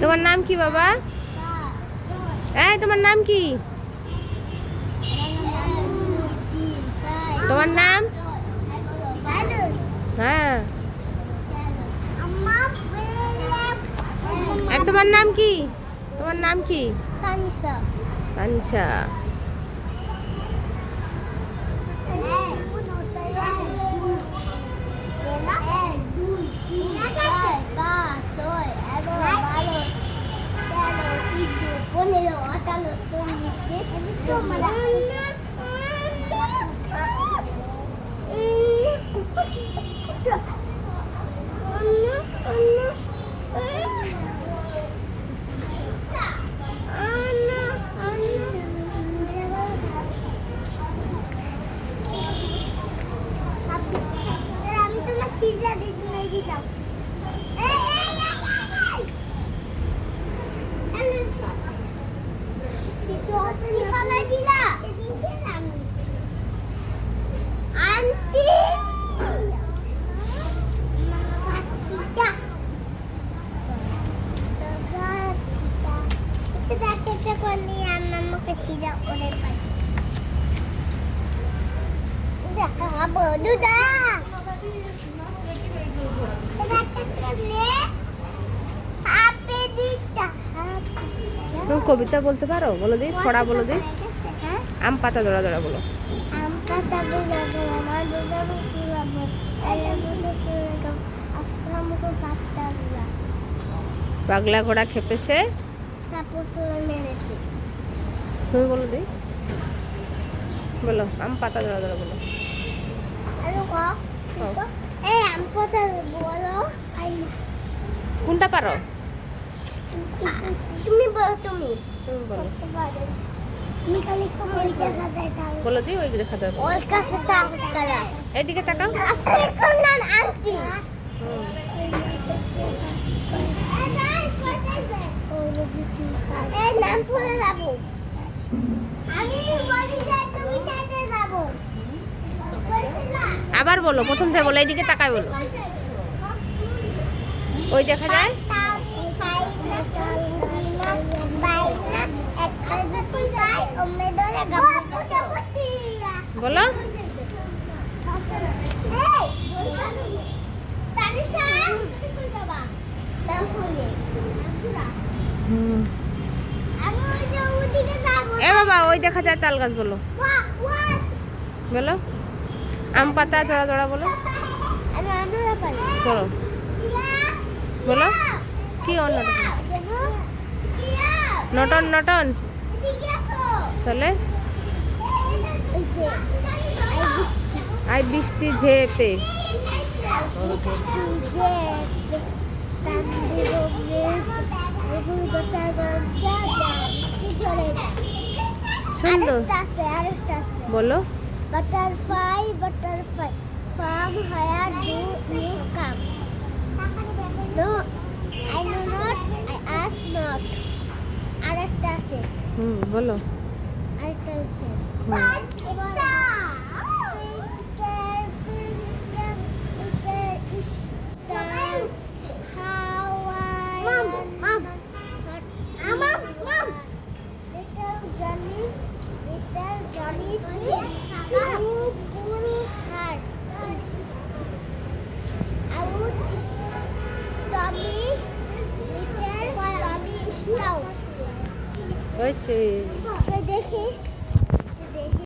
তোমার নাম কি বাবা? এই তোমার নাম কি? তোমার নাম? হ্যাঁ। তোমার নাম কি? তোমার নাম কি? তানিশা। আচ্ছা। তুমি কবিতা বলতে পারো? বলো দি, ছড়া বলো দি। আম পাতা ধরা ধরা বলো। পাগলা ঘোড়া খেপেছে, তুমি বলো দি, বলো আম পাতা ধরা ধরা বলো। কোনটা পারো? তুমি বলো। তুমি বলো। বলো দি, ওই দেখা যাবে। এইদিকে তাকাও। আবার বলো, প্রথম থেকে বলো, এইদিকে তাকাই বলো। ওই দেখা যায়। বলো। এ বাবা, ওই দেখা যায় তাল গাছ বলো। বলো আম পাতা জড়া জড়া বলো। বলো বলো কি নটন নটন তাহলে আই বৃষ্টি ঝেপে সুন্দর বলো। Butterfly, butterfly, from where do you come? No, I know not, I ask not. আরেকটা আছে। বলো। আরেকটা আছে। হয়েছে। দেখি